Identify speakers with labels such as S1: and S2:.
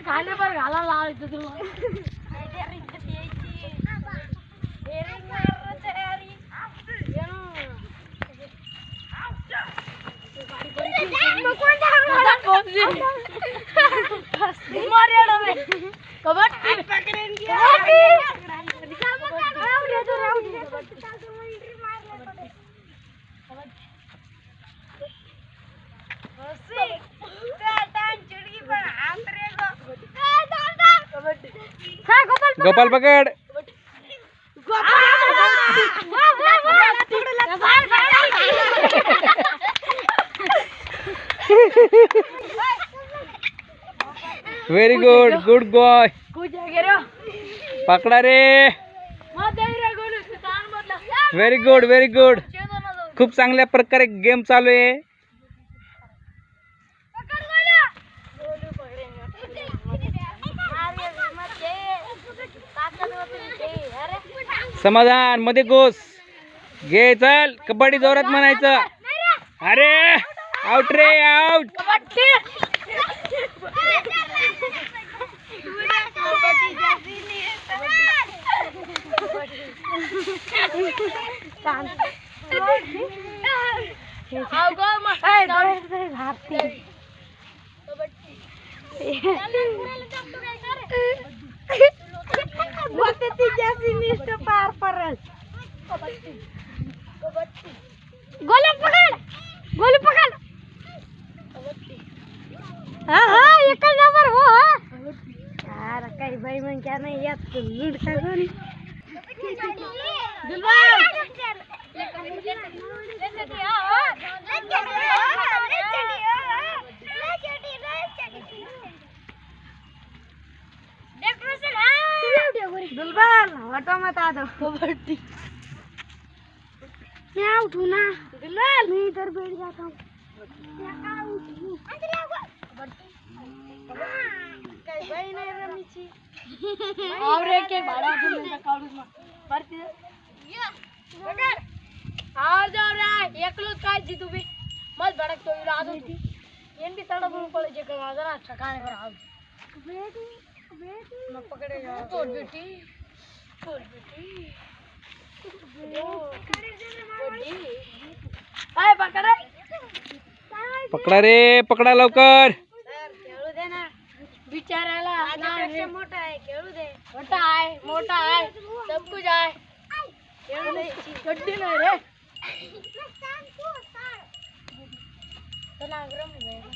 S1: खाने पर घाला लावायचं तुला
S2: गोपाल पकड़ वेरी गुड गुड बॉय पकड़ा रे व्हेरी गुड खूप चांगल्या प्रकारे गेम चालू आहे समाधान मध्ये गोस घे चल कबड्डी जोरात म्हणायचं अरे आउट रे आउट
S1: गोली पकड़ हाँ एक नंबर हो यार कहीं भाई मन क्या नहीं यार तो लूट का गोली दुलबाल हटो मत आ दो कबड्डी मैं आउट हूँ ना दुलबाल मैं इधर बैठ जाता हूँ भाई नहीं रमीची और एक बड़ा तुमने काउंट में भरती है पकड़ और जाओ रे एकलोच काय जी तू भी मत भड़क तो रात होती एंडी तड़ा बुन पड़े जे का जरा ठकाने पर आओ बेटी बेटी मैं पकड़े यार बोल बेटी आय पकड़
S2: पकड़ा रे पकड़ा लवकर
S1: खेळू दे ना बिचाराला माझ्यापेक्षा मोठा आहे खेळू दे मोठा आहे सब कुछ आहे खेळू दे गड्डी नाही रे चला गरम